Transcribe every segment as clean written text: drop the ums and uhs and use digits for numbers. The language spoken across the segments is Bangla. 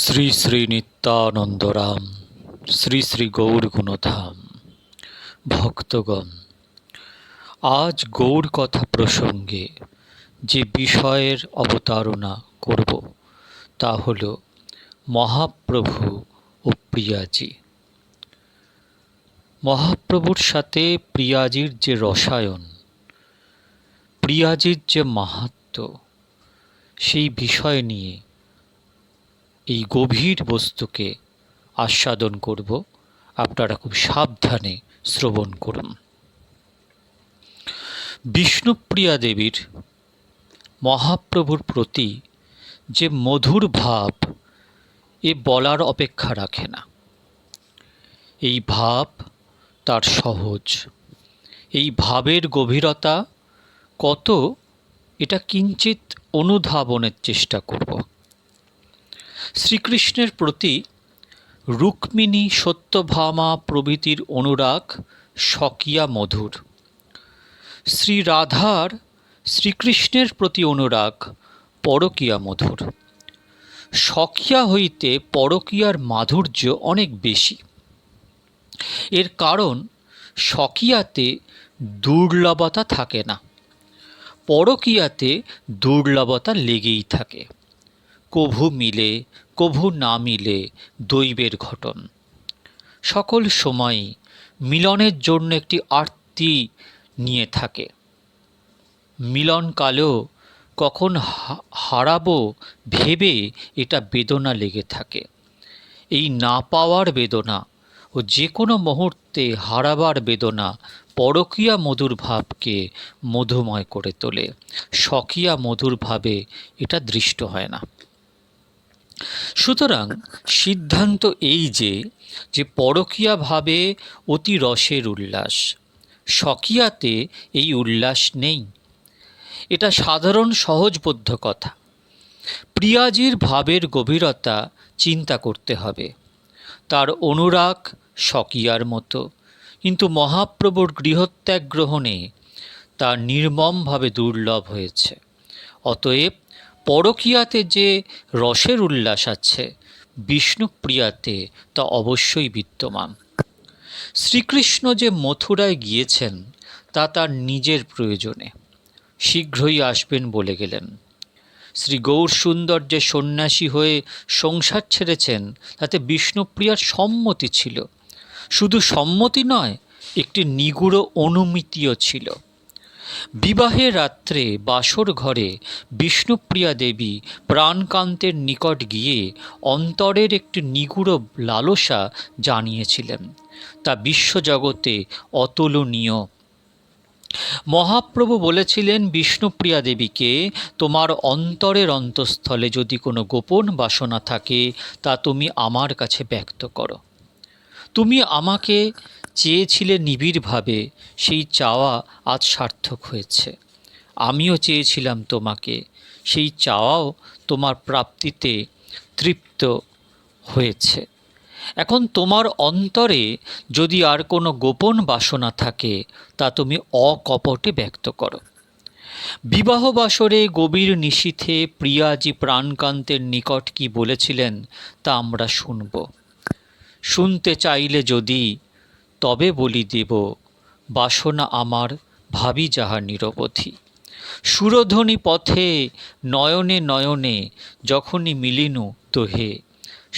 শ্রী শ্রী নিত্যানন্দরাম, শ্রী শ্রী গৌর গুণধাম। ভক্তগণ, আজ গৌর কথা প্রসঙ্গে যে বিষয়ের অবতারণা করব তা হল মহাপ্রভু ও প্রিয়াজি। মহাপ্রভুর সাথে প্রিয়াজির যে রসায়ন, প্রিয়াজির যে মাহাত্ম্য, সেই বিষয় নিয়ে এই গভীর বস্তুকে আস্বাদন করব। আপনারা খুব সাবধানে শ্রবণ করুন। বিষ্ণুপ্রিয়া দেবীর মহাপ্রভুর প্রতি যে মধুর ভাব, এ বলার অপেক্ষা রাখে না। এই ভাব তার সহজ, এই ভাবের গভীরতা কত, এটা কিঞ্চিত অনুধাবনের চেষ্টা করব। শ্রীকৃষ্ণের প্রতি রুক্মিণী, সত্যভামা প্রভৃতির অনুরাগ স্বকীয়া মধুর। শ্রী রাধার শ্রীকৃষ্ণের প্রতি অনুরাগ পরকীয়া মধুর। স্বকীয়া হইতে পরকীয়ার মাধুর্য অনেক বেশি। এর কারণ স্বকীয়াতে দুর্লভতা থাকে না, পরকীয়াতে দুর্লভতা লেগেই থাকে। কভু মিলে কভু না মিলে দৈবের ঘটন। সকল সময়ই মিলনের জন্য একটি আর্তি নিয়ে থাকে। মিলনকালেও কখন হারাবো ভেবে এটা বেদনা লেগে থাকে। এই না পাওয়ার বেদনা ও যে কোনো মুহূর্তে হারাবার বেদনা পরকীয়া মধুর ভাবকে মধুময় করে তোলে। স্বকীয়া মধুর ভাবে এটা দৃষ্ট হয় না। সুতরাং সিদ্ধান্ত এই যে পরকীয়া ভাবে অতি রসের উল্লাস, স্বকীয়াতে এই উল্লাস নেই। এটা সাধারণ সহজবোধ্য কথা। প্রিয়াজির ভাবের গভীরতা চিন্তা করতে হবে। তার অনুরাগ স্বকীয়ার মতো, কিন্তু মহাপ্রভুর গৃহত্যাগ গ্রহণে তা নির্মমভাবে দুর্লভ হয়েছে। অতএব পরকীয়াতে যে রসের উল্লাস আছে, বিষ্ণুপ্রিয়াতে তা অবশ্যই বিদ্যমান। শ্রীকৃষ্ণ যে মথুরায় গিয়েছেন তা তার নিজের প্রয়োজনে, শীঘ্রই আসবেন বলে গেলেন। শ্রী গৌর সুন্দর যে সন্ন্যাসী হয়ে সংসার ছেড়েছেন তাতে বিষ্ণুপ্রিয়ার সম্মতি ছিল। শুধু সম্মতি নয়, একটি নিগূঢ় অনুমিতিও ছিল। বিবাহের রাত্রে বাসর ঘরে বিষ্ণুপ্রিয়া দেবী প্রাণকান্তের নিকট গিয়ে অন্তরের একটি নিগূঢ় লালসা জানিয়েছিলেন। তা বিশ্বজগতে অতুলনীয়। মহাপ্রভু বলেছিলেন বিষ্ণুপ্রিয়া দেবীকে, তোমার অন্তরের অন্তঃস্থলে যদি কোনো গোপন বাসনা থাকে তা তুমি আমার কাছে ব্যক্ত করো। তুমি আমাকে চেয়েছিলে নিবিড়ভাবে, সেই চাওয়া আজ সার্থক হয়েছে। আমিও চেয়েছিলাম তোমাকে, সেই চাওয়াও তোমার প্রাপ্তিতে তৃপ্ত হয়েছে। এখন তোমার অন্তরে যদি আর কোনো গোপন বাসনা থাকে তা তুমি অকপটে ব্যক্ত করো। বিবাহ বাসরে গভীর নিশীথে প্রিয়াজি প্রাণকান্তের নিকট কি বলেছিলেন তা আমরা শুনব। শুনতে চাইলে যদি তবে বলি দেব, বাসনা আমার ভাবি যাহা নিরবধি। সুরধ্বনি পথে নয়নে নয়নে যখনই মিলিনু দোহে,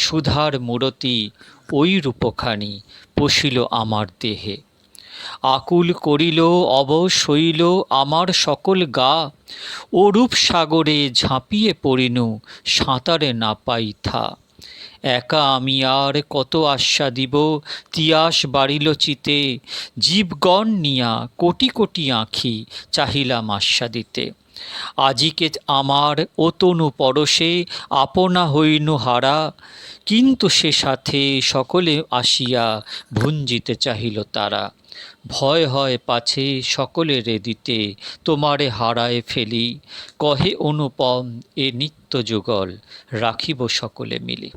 সুধার মূরতি ওই রূপখানি পশিল আমার দেহে। আকুল করিল অবশ হইল আমার সকল গা, ও রূপ সাগরে ঝাঁপিয়ে পড়িনু সাঁতারে না পাই থা। একা আমি আর কত আশা দিব, তিয়াস বাড়িল চিতে, জীবগণ নিয়া কোটি কোটি আঁখি চাহিলাম আস্বাদিতে। আজিকে আমার অতনু পরশে আপনা হইনু হারা, কিন্তু সে সাথে সকলে আসিয়া ভুঞ্জিতে চাহিল তারা। ভয় হয় পাছে সকলেরে দিতে, তোমারে হারায় ফেলি, কহে অনুপম এ নিত্য যুগল, রাখিব সকলে মিলি।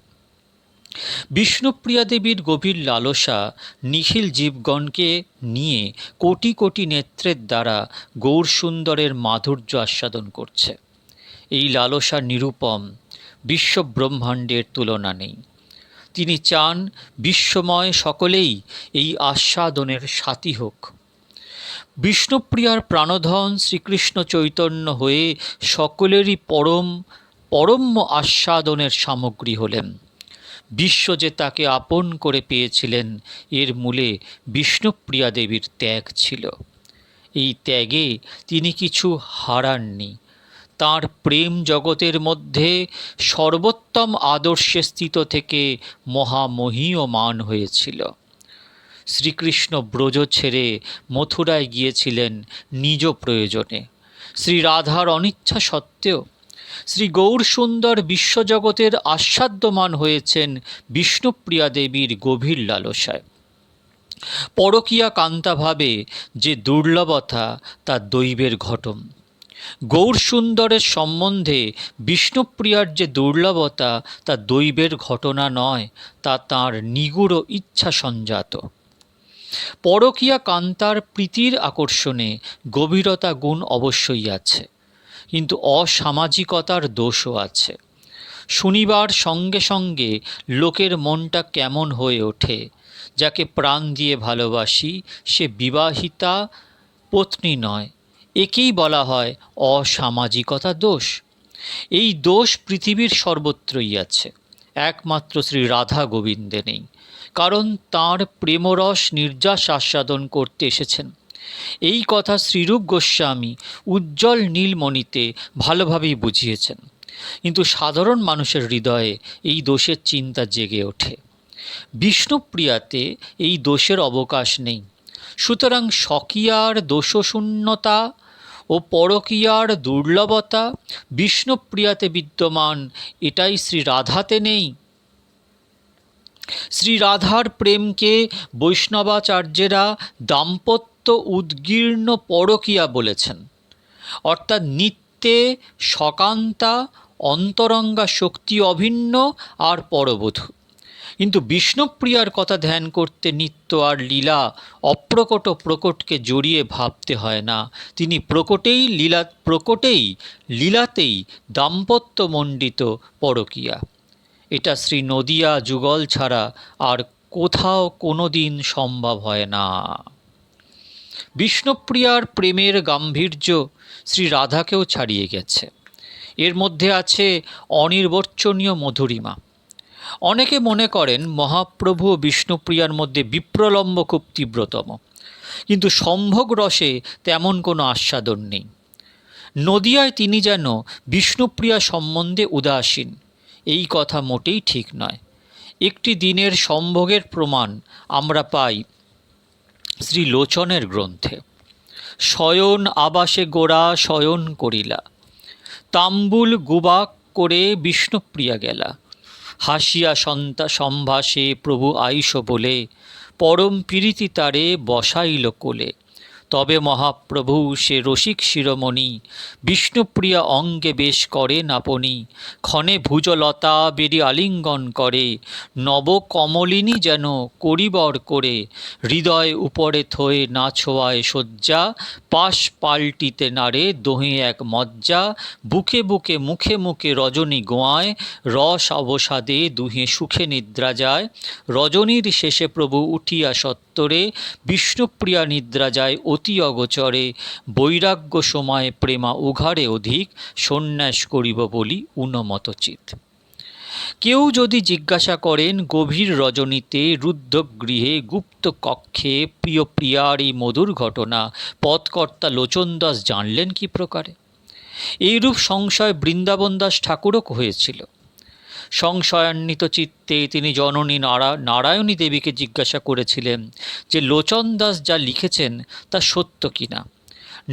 বিষ্ণুপ্রিয়া দেবীর গভীর লালসা নিখিল জীবগণকে নিয়ে কোটি কোটি নেত্রের দ্বারা গৌরসুন্দরের মাধুর্য আস্বাদন করছে। এই লালসা নিরুপম, বিশ্বব্রহ্মাণ্ডের তুলনা নেই। তিনি চান বিশ্বময় সকলেই এই আস্বাদনের সাথী হোক। বিষ্ণুপ্রিয়ার প্রাণধন শ্রীকৃষ্ণ চৈতন্য হয়ে সকলেরই পরম আস্বাদনের সামগ্রী হলেন। বিশ্ব যে তাকে আপন করে পেয়েছিলেন, এর মূলে বিষ্ণুপ্রিয়া দেবীর ত্যাগ ছিল। এই ত্যাগে তিনি কিছু হারাননি। তাঁর প্রেম জগতের মধ্যে সর্বোত্তম আদর্শে স্থিত থেকে মহামহীয়মান হয়েছিল। শ্রীকৃষ্ণ ব্রজ ছেড়ে মথুরায় গিয়েছিলেন নিজ প্রয়োজনে। শ্রী রাধার অনিচ্ছা সত্ত্বেও শ্রী গৌরসুন্দর বিশ্বজগতের আস্বাদ্যমান হয়েছেন বিষ্ণুপ্রিয়া দেবীর গভীর লালসায়। পরকীয়া কান্তাভাবে যে দুর্লভতা, তা দৈবের ঘটন। গৌরসুন্দরের সম্বন্ধে বিষ্ণুপ্রিয়ার যে দুর্লভতা, তা দৈবের ঘটনা নয়, তা তাঁর নিগূঢ় ইচ্ছা সঞ্জাত। পরকীয়া কান্তার প্রীতির আকর্ষণে গভীরতা গুণ অবশ্যই আছে, কিন্তু অসামাজিকতার দোষও আছে। শুনিবার সঙ্গে সঙ্গে লোকের মনটা কেমন হয়ে ওঠে। যাকে প্রাণ দিয়ে ভালোবাসি সে বিবাহিতা পত্নী নয়, একেই বলা হয় অসামাজিকতা দোষ। এই দোষ পৃথিবীর সর্বত্রই আছে, একমাত্র শ্রী রাধা গোবিন্দে নেই। কারণ তাঁর প্রেমরস নির্যাস আস্বাদন করতে এসেছেন। এই কথা শ্রীরূপ গোস্বামী উজ্জ্বল নীলমণিতে ভালোভাবেই বুঝিয়েছেন, কিন্তু সাধারণ মানুষের হৃদয়ে এই দোষের চিন্তা জেগে ওঠে। বিষ্ণুপ্রিয়াতে এই দোষের অবকাশ নেই। সুতরাং স্বকীয়ার দোষশূন্যতা ও পরকীয়ার দুর্লভতা বিষ্ণুপ্রিয়াতে বিদ্যমান, এটাই শ্রী রাধাতে নেই। শ্রী রাধার প্রেমকে বৈষ্ণবাচার্যেরা দাম্পত্য উদ্গীর্ণ পরকীয়া বলেছেন, অর্থাৎ নিত্যে সকান্তা অন্তরঙ্গা শক্তি অভিন্ন আর পরবধূ। কিন্তু বিষ্ণুপ্রিয়ার কথা ধ্যান করতে নিত্য আর লীলা অপ্রকট প্রকটকে জড়িয়ে ভাবতে হয় না। তিনি প্রকটেই লীলাতেই দাম্পত্যমণ্ডিত পরকীয়া। এটা শ্রী নদিয়া যুগল ছাড়া আর কোথাও কোনো দিন সম্ভব হয় না। বিষ্ণুপ্রিয়ার প্রেমের গাম্ভীর্য শ্রী রাধাকেও ছাড়িয়ে গেছে। এর মধ্যে আছে অনির্বচনীয় মধুরিমা। অনেকে মনে করেন মহাপ্রভু ও বিষ্ণুপ্রিয়ার মধ্যে বিপ্রলম্ব খুব তীব্রতম, কিন্তু সম্ভোগ রসে তেমন কোনো আস্বাদন নেই। নদিয়ায় তিনি যেন বিষ্ণুপ্রিয়া সম্বন্ধে উদাসীন, এই কথা মোটেই ঠিক নয়। একটি দিনের সম্ভোগের প্রমাণ আমরা পাই শ্রী লোচনের গ্রন্থে। শয়ন আবাসে গোরা শয়ন করিলা, তাম্বুল গুবাক করে বিষ্ণুপ্রিয়া গেলা। হাসিয়া সম্ভাসে প্রভু আইস বলে, পরম প্রীতি তারে বসাইল কোলে। তবে মহাপ্রভু সে রসিক শিরোমণি, বিষ্ণুপ্রিয়া অঙ্গে বেশ করে নাপনি। ক্ষণে ভুজলতা বেরি আলিঙ্গন করে, নবকমলিনী যেন করিবর করে। হৃদয় উপরে থয়ে না ছোঁয়ায় শয্যা, পাশ পাল্টিতে নারে দোহে এক মজ্জা। বুকে বুকে মুখে মুখে রজনী গোয়ায়, রস অবসাদে দুহে সুখে নিদ্রা যায়। রজনীর শেষে প্রভু উঠিয়া সত্তরে, বিষ্ণুপ্রিয়া নিদ্রা যায় অতি অগোচরে। বৈরাগ্য সময়ে প্রেমা উঘারে অধিক, সন্ন্যাস করিব বলি ঊনমতচিত। কেউ যদি জিজ্ঞাসা করেন গভীর রজনীতে রুদ্ধগৃহে গুপ্ত কক্ষে প্রিয় প্রিয়ার এই মধুর ঘটনা পথকর্তা লোচনদাস জানলেন কি প্রকারে? এইরূপ সংশয় বৃন্দাবনদাস ঠাকুরও হয়েছিল। সংশয়ান্বিত চিত্তে তিনি জননী নারায়ণী দেবীকে জিজ্ঞাসা করেছিলেন যে লোচনদাস যা লিখেছেন তা সত্য কিনা।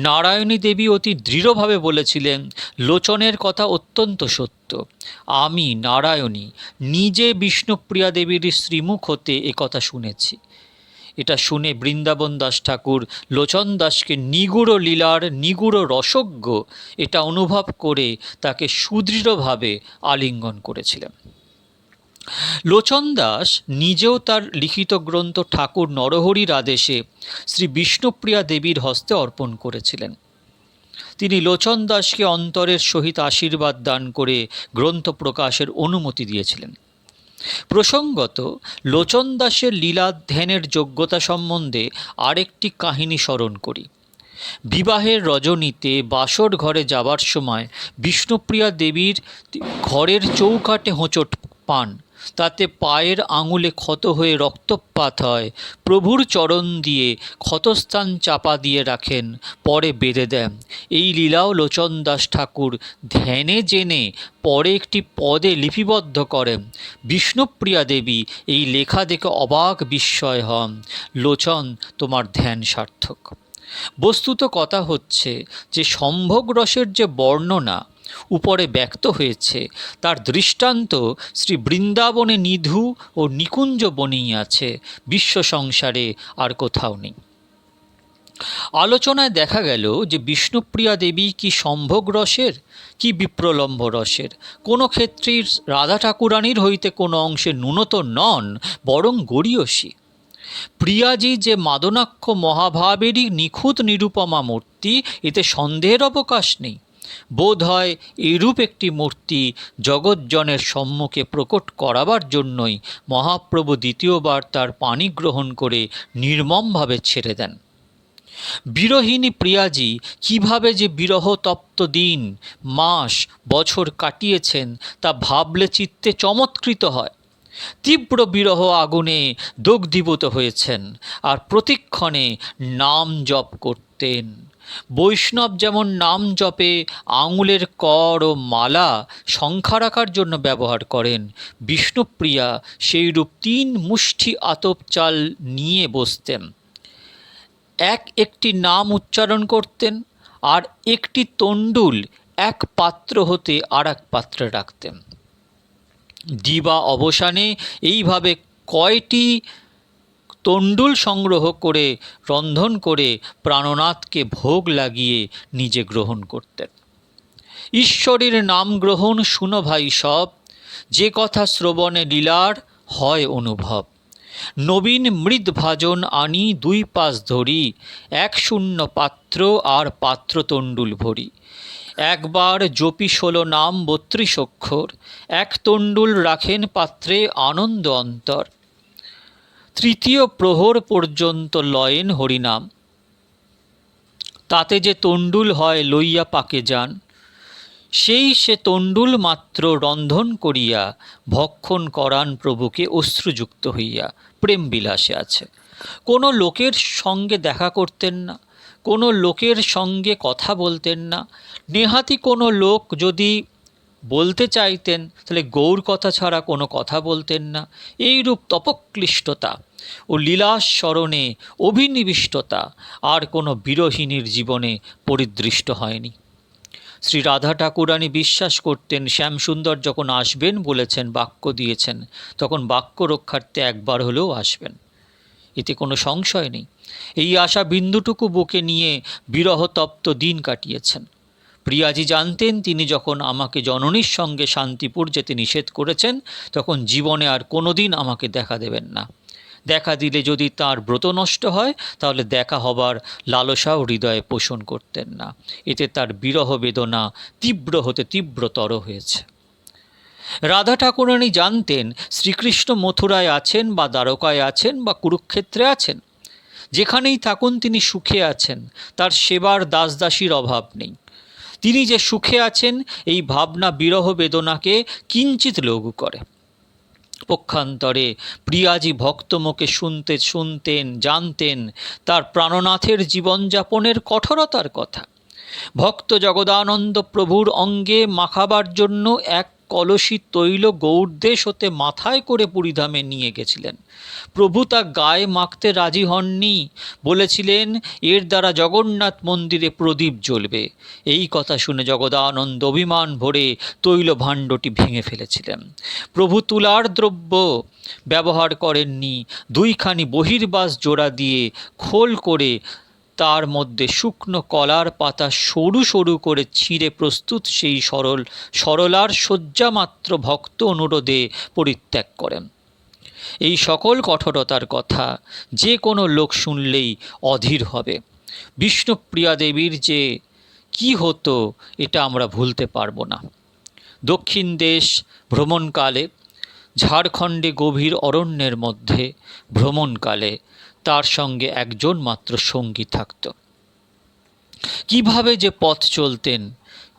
নারায়ণী দেবী অতি দৃঢ়ভাবে বলেছিলেন, লোচনের কথা অত্যন্ত সত্য। আমি নারায়ণী নিজে বিষ্ণুপ্রিয়া দেবীর শ্রীমুখ হতে একথা শুনেছি। এটা শুনে বৃন্দাবন দাস ঠাকুর লোচন দাসকে নিগূঢ় লীলার নিগূঢ় রসজ্ঞ এটা অনুভব করে তাকে সুদৃঢ়ভাবে আলিঙ্গন করেছিলেন। লোচন দাস নিজেও তার লিখিত গ্রন্থ ঠাকুর নরহরির আদেশে শ্রী বিষ্ণুপ্রিয়া দেবীর হস্তে অর্পণ করেছিলেন। তিনি লোচন দাসকে অন্তরের সহিত আশীর্বাদ দান করে গ্রন্থ প্রকাশের অনুমতি দিয়েছিলেন। প্রসঙ্গত, লোচন দাসের লীলাধ্যানের যোগ্যতা সম্বন্ধে আরেকটি কাহিনী স্মরণ করি। বিবাহের রজনীতে বাসর ঘরে যাবার সময় বিষ্ণুপ্রিয়া দেবীর ঘরের চৌকাঠে হোঁচট পান, তাতে পায়ের আঙুলে ক্ষত হয়ে রক্তপাত হয়। প্রভুর চরণ দিয়ে ক্ষতস্থান চাপা দিয়ে রাখেন, পরে বেঁধে দেন। এই লীলাও লোচন দাস ঠাকুর ধ্যানে জেনে পরে একটি পদে লিপিবদ্ধ করেন। বিষ্ণুপ্রিয়া দেবী এই লেখা দেখে অবাক বিস্ময় হন। লোচন, তোমার ধ্যান সার্থক। বস্তুত কথা হচ্ছে যে সম্ভোগ রসের যে বর্ণনা উপরে ব্যক্ত হয়েছে তার দৃষ্টান্ত শ্রী বৃন্দাবনে নিধু ও নিকুঞ্জ বনেই আছে, বিশ্ব সংসারে আর কোথাও নেই। আলোচনায় দেখা গেল যে বিষ্ণুপ্রিয়া দেবী কি সম্ভোগ রসের কি বিপ্রলম্ভ রসের, কোনো ক্ষেত্রেই রাধা ঠাকুরানীর হইতে কোনো অংশে ন্যূনত নন, বরং গরীয়সী। প্রিয়াজি যে মাদনাক্ষ মহাভাবেরই নিখুঁত নিরুপমা মূর্তি, এতে সন্দেহের অবকাশ নেই। বোধ হয় এরূপ একটি মূর্তি জগৎজনের সম্মুখে প্রকট করাবার জন্যই মহাপ্রভু দ্বিতীয়বার তার পানি গ্রহণ করে নির্মমভাবে ছেড়ে দেন। বিরহিণী প্রিয়াজি কিভাবে যে বিরহ তপ্ত দিন, মাস, বছর কাটিয়েছেন তা ভাবলে চিত্তে চমৎকৃত হয়। তীব্র বিরহ আগুনে দগ্ধীভূত হয়েছেন আর প্রতিক্ষণে নাম জপ করতেন। বৈষ্ণব যেমন নাম জপে আঙুলের কর ও মালা সংখ্যা রাখার জন্য ব্যবহার করেন, বিষ্ণুপ্রিয়া সেইরূপ 3 মুষ্টি আতপ চাল নিয়ে বসতেন। একটি নাম উচ্চারণ করতেন আর একটি তণ্ডুল এক পাত্র হতে আর এক পাত্রে রাখতেন। দিবা অবসানে এইভাবে কয়টি তণ্ডুল সংগ্রহ করে রন্ধন করে প্রাণনাথকে ভোগ লাগিয়ে নিজে গ্রহণ করতেন। ঈশ্বরের নাম গ্রহণ শুনো ভাই সব, যে কথা শ্রবণে লীলার হয় অনুভব। নবীন মৃদ ভাজন আনি 2 পাশ ধরি, 1 পাত্র আর পাত্র তণ্ডুল ভরি। একবার জপি 16 নাম 32 অক্ষর, 1 তণ্ডুল রাখেন পাত্রে আনন্দ অন্তর। তৃতীয় প্রহর পর্যন্ত লয়েন হরিনাম, তাতে যে তণ্ডুল হয় লইয়া পাকে যান। সে তণ্ডুল মাত্র রন্ধন করিয়া ভক্ষণ করান প্রভুকে অশ্রুযুক্ত হইয়া। প্রেম বিলাসে আছে। কোনো লোকের সঙ্গে দেখা করতেন না, কোনো লোকের সঙ্গে কথা বলতেন না। নেহাতি কোনো লোক যদি বলতে চাইতেন তাহলে গৌর কথা ছাড়া কোনো কথা বলতেন না। এইরূপ তপক্লিষ্টতা ও লীলাস্মরণে অভিনিবিষ্টতা আর কোনো বিরহিণীর জীবনে পরিদৃষ্ট হয়নি। শ্রী রাধা ঠাকুরানী বিশ্বাস করতেন শ্যামসুন্দর যখন আসবেন বলেছেন, বাক্য দিয়েছেন, তখন বাক্য রক্ষার্থে একবার হলেও আসবেন, এতে কোনো সংশয় নেই। এই আশা বিন্দুটুকু বুকে নিয়ে বিরহতপ্ত দিন কাটিয়েছেন। প্রিয়াজি জানতেন তিনি যখন আমাকে জননীর সঙ্গে শান্তিপুর যেতে নিষেধ করেছেন তখন জীবনে আর কোনো দিন আমাকে দেখা দেবেন না। দেখা দিলে যদি তার ব্রত নষ্ট হয় তাহলে দেখা হবার লালসাও হৃদয়ে পোষণ করতেন না। এতে তার বিরহ বেদনা তীব্র হতে তীব্রতর হয়েছে। রাধা ঠাকুরানী জানতেন শ্রীকৃষ্ণ মথুরায় আছেন বা দ্বারকায় আছেন বা কুরুক্ষেত্রে আছেন, যেখানেই থাকুন তিনি সুখে আছেন, তার সেবার দাসদাসীর অভাব নেই। তিনি যে সুখে আছেন এই ভাবনা বিরহ বেদনাকে কিঞ্চিত লঘু করে। পক্ষান্তরে প্রিয়াজি ভক্তমুখে শুনতেন জানতেন তার প্রাণনাথের জীবনযাপনের কঠোরতার কথা। ভক্ত জগদানন্দ প্রভুর অঙ্গে মাখাবার জন্য 1 কলসি তৈল গৌড়দেশ হতে মাথায় করে পুরীধামে নিয়ে গেছিলেন। প্রভু তা গায়ে মাখতে রাজি হননি, বলেছিলেন এর দ্বারা জগন্নাথ মন্দিরে প্রদীপ জ্বলবে। এই কথা শুনে জগদানন্দ অভিমান ভরে তৈল ভাণ্ডটি ভেঙে ফেলেছিলেন। প্রভু তুলার দ্রব্য ব্যবহার করেননি, 2খানি বহির্বাস জোড়া দিয়ে খোল করে তার মধ্যে শুকনো কলার পাতা সরু সরু করে ছিঁড়ে প্রস্তুত সেই সরলার শয্যামাত্র ভক্ত অনুরোধে পরিত্যাগ করেন। এই সকল কঠোরতার কথা যে কোনো লোক শুনলেই অধীর হবে। বিষ্ণুপ্রিয়া দেবীর যে কি হতো এটা আমরা ভুলতে পারবো না। দক্ষিণ দেশ ভ্রমণকালে, ঝাড়খণ্ডে গভীর অরণ্যের মধ্যে ভ্রমণকালে তার সঙ্গে একজন মাত্র সঙ্গী থাকত। কিভাবে যে পথ চলতেন,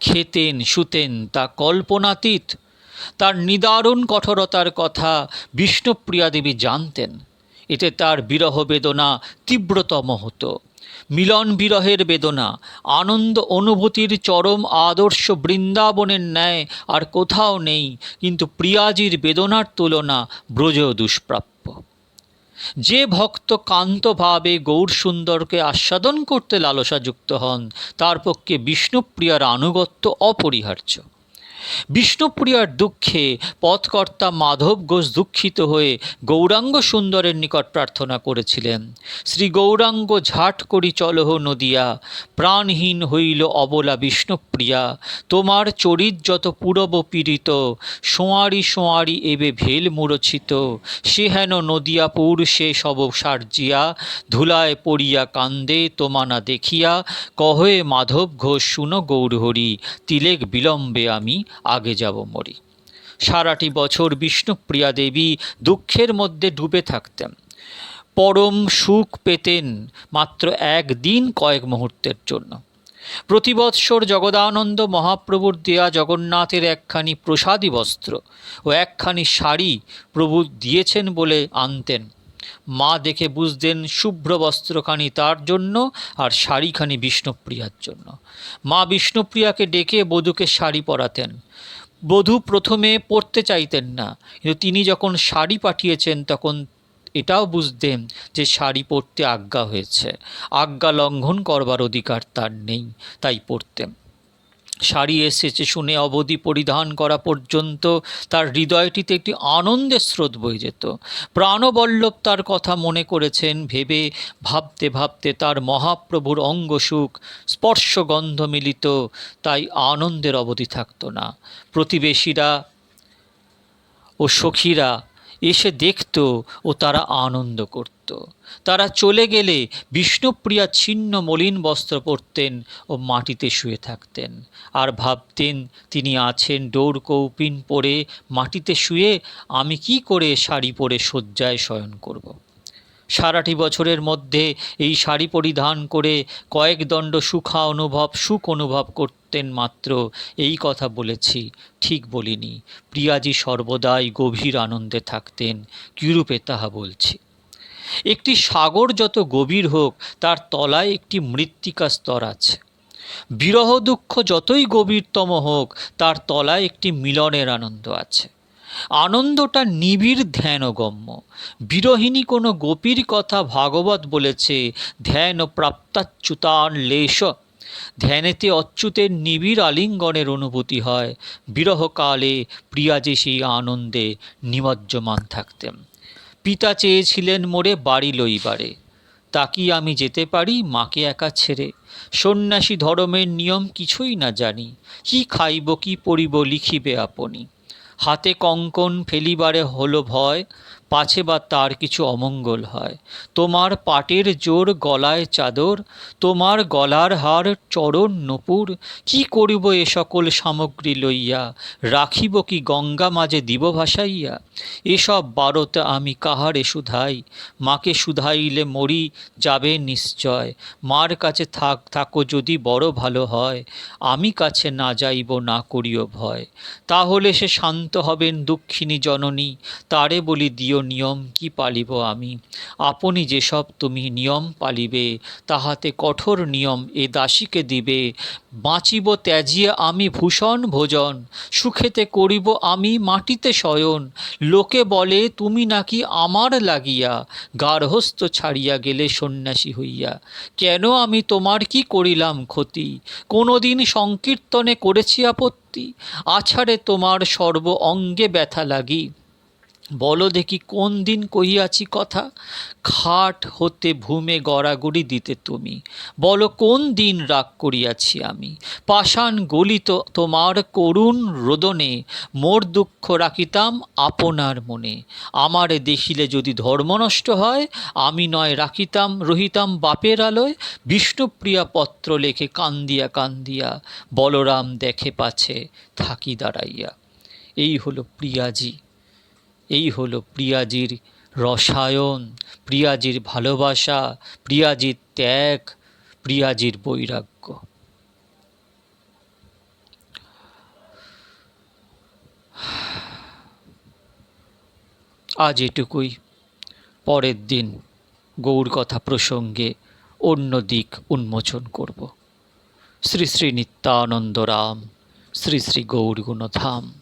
খেতেন, শুতেন তা কল্পনাতীত। তার নিদারুণ কঠোরতার কথা বিষ্ণুপ্রিয়া দেবী জানতেন। এতে তার বিরহ বেদনা তীব্রতম হতো। মিলন বিরহের বেদনা, আনন্দ অনুভূতির চরম আদর্শ বৃন্দাবনের ন্যায় আর কোথাও নেই, কিন্তু প্রিয়াজির বেদনার তুলনা ব্রজেও দুষ্প্রাপ্য। যে ভক্ত কান্তভাবে গৌরসুন্দরকে আস্বাদন করতে লালসাযুক্ত হন, তার পক্ষে বিষ্ণুপ্রিয়ার আনুগত্য অপরিহার্য। বিষ্ণুপ্রিয়ার দুঃখে পথকর্তা মাধব ঘোষ দুঃখিত হয়ে গৌরাঙ্গ সুন্দরের নিকট প্রার্থনা করেছিলেন, শ্রী গৌরাঙ্গ ঝাট করি চলহ নদিয়া, প্রাণহীন হইল অবলা বিষ্ণুপ্রিয়া, তোমার চরিত যত পূরব পীড়িত, সোঁয়ারি সোঁয়ারি এবে ভেল মূরছিত, সে হেন নদিয়াপুর সে সব সার্জিয়া, ধুলায় পড়িয়া কান্দে তোমানা দেখিয়া, কহে মাধব ঘোষ শুনো গৌরহরি, তিলেক বিলম্বে আমি আগে যাব মরি। সারাটি বছর বিষ্ণুপ্রিয়া দেবী দুঃখের মধ্যে ডুবে থাকতেন। পরম সুখ পেতেন মাত্র একদিন কয়েক মুহূর্তের জন্য। প্রতি বৎসর জগদানন্দ মহাপ্রভুর দেয়া জগন্নাথের একখানি প্রসাদী বস্ত্র ও একখানি শাড়ি প্রভু দিয়েছেন বলে আনতেন। মা দেখে বুঝতেন শুভ্র বস্ত্রখানি তার জন্য আর শাড়িখানি বিষ্ণুপ্রিয়ার জন্য। মা বিষ্ণুপ্রিয়াকে ডেকে বধূকে শাড়ি পরাতেন। বধূ প্রথমে পরতে চাইতেন না, কিন্তু তিনি যখন শাড়ি পাঠিয়েছেন তখন এটাও বুঝতেন যে শাড়ি পরতে আজ্ঞা হয়েছে, আজ্ঞা লঙ্ঘন করবার অধিকার তার নেই, তাই পরতেন। শাড়ি এসেছে শুনে অবধি পরিধান করা পর্যন্ত তার হৃদয়টিতে একটি আনন্দের স্রোত বয়ে যেত। প্রাণবল্লভ তার কথা মনে করেছেন ভেবে ভাবতে ভাবতে তার মহাপ্রভুর অঙ্গসুখ স্পর্শগন্ধ মিলিত, তাই আনন্দের অবধি থাকত না। প্রতিবেশীরা ও সখীরা এসে দেখত ও তারা আনন্দ করত। তারা চলে গেলে বিষ্ণুপ্রিয়া ছিন্ন মলিন বস্ত্র পরতেন ও মাটিতে শুয়ে থাকতেন, আর ভাবতেন তিনি আছেন ডোর কৌপিন পরে মাটিতে শুয়ে, আমি কি করে শাড়ি পরে শয্যায় শয়ন করব। সারাটি বছরের মধ্যে এই শাড়ি পরিধান করে কয়েক দণ্ড সুখ অনুভব করতেন মাত্র। এই কথা বলেছি, ঠিক বলিনি। প্রিয়াজি সর্বদাই গভীর আনন্দে থাকতেন, কিরূপে তাহা বলছি। একটি সাগর যত গভীর হোক, তার তলায় একটি মৃত্তিকা স্তর আছে। বিরহ দুঃখ যতই গভীরতম হোক, তার তলায় একটি মিলনের আনন্দ আছে। আনন্দটা নিবিড় ধ্যানগম্য। বিরহিণী কোনো গোপীর কথা ভাগবত বলেছে, ধ্যান প্রাপ্তাচ্যুতান লেশ, ধ্যানেতে অচ্যুতের নিবিড় আলিঙ্গনের অনুভূতি হয়। বিরহকালে প্রিয়াজি সেই আনন্দে নিমজ্জমান থাকতেন। পিতা চেয়েছিলেন মোরে বাড়ি লইবারে, তা কি আমি যেতে পারি মাকে একা ছেড়ে? সন্ন্যাসী ধর্মের নিয়ম কিছুই না জানি, কি খাইব কি পরিব লিখিবে আপনি। হাতে কঙ্কন ফেলিবারে হলো ভয়, পাছে বা তার কিছু অমঙ্গল হয়। তোমার পাটের জোর গলায় চাদর, তোমার গলার হার চরণ নূপুর, কি করিব এ সকল সামগ্রী লইয়া, রাখিব কি গঙ্গা মাঝে দিব ভাসাইয়া। এসব বারতে আমি কাহারে শুধাই, মাকে শুধাইলে মরি যাবে নিশ্চয়। মার কাছে থাকো যদি বড় ভালো হয়, আমি কাছে না যাইব না করিও ভয়। তাহলে সে শান্ত হবেন দুঃখিনী জননী, তারে বলি দিও নিয়ম কি পালিব আমি। আপনি যেসব তুমি নিয়ম পালিবে, তাহাতে কঠোর নিয়ম এ দাসীকে দিবে। বাঁচিব ত্যাজিয়া আমি ভূষণ ভোজন, সুখেতে করিব আমি মাটিতে শয়ন। লোকে বলে তুমি নাকি আমার লাগিয়া, গার্হস্থ্য ছাড়িয়া গেলে সন্ন্যাসী হইয়া। কেন আমি তোমার কি করিলাম ক্ষতি, কোনোদিন সংকীর্তনে করেছি আপত্তি। আছাড়ে তোমার সর্ব অঙ্গে ব্যথা লাগি, বলো দেখি কোন দিন কহিয়াছি কথা, খাট হতে ভূমে গড়াগড়ি দিতে তুমি? বলো কোন দিন রাগ করিয়াছি আমি? পাষাণ গলিত তোমার করুণ রোদনে, মোর দুঃখ রাখিতাম আপনার মনে। আমারে দেখিলে যদি ধর্ম নষ্ট হয়, আমি নয় রহিতাম বাপের আলোয়। বিষ্ণুপ্রিয়া পত্র লেখে কান্দিয়া কান্দিয়া, বলরাম দেখে পাছে থাকি দাঁড়াইয়া। এই হলো প্রিয়াজি, এই হলো প্রিয়াজির রসায়ন, প্রিয়াজির ভালোবাসা, প্রিয়াজির ত্যাগ, প্রিয়াজির বৈরাগ্য। আজ এটুকুই। পরের দিন গৌর কথা প্রসঙ্গে অন্য দিক উন্মোচন করব। শ্রী শ্রী নিত্যানন্দ রাম, শ্রী শ্রী গৌর গুণধাম।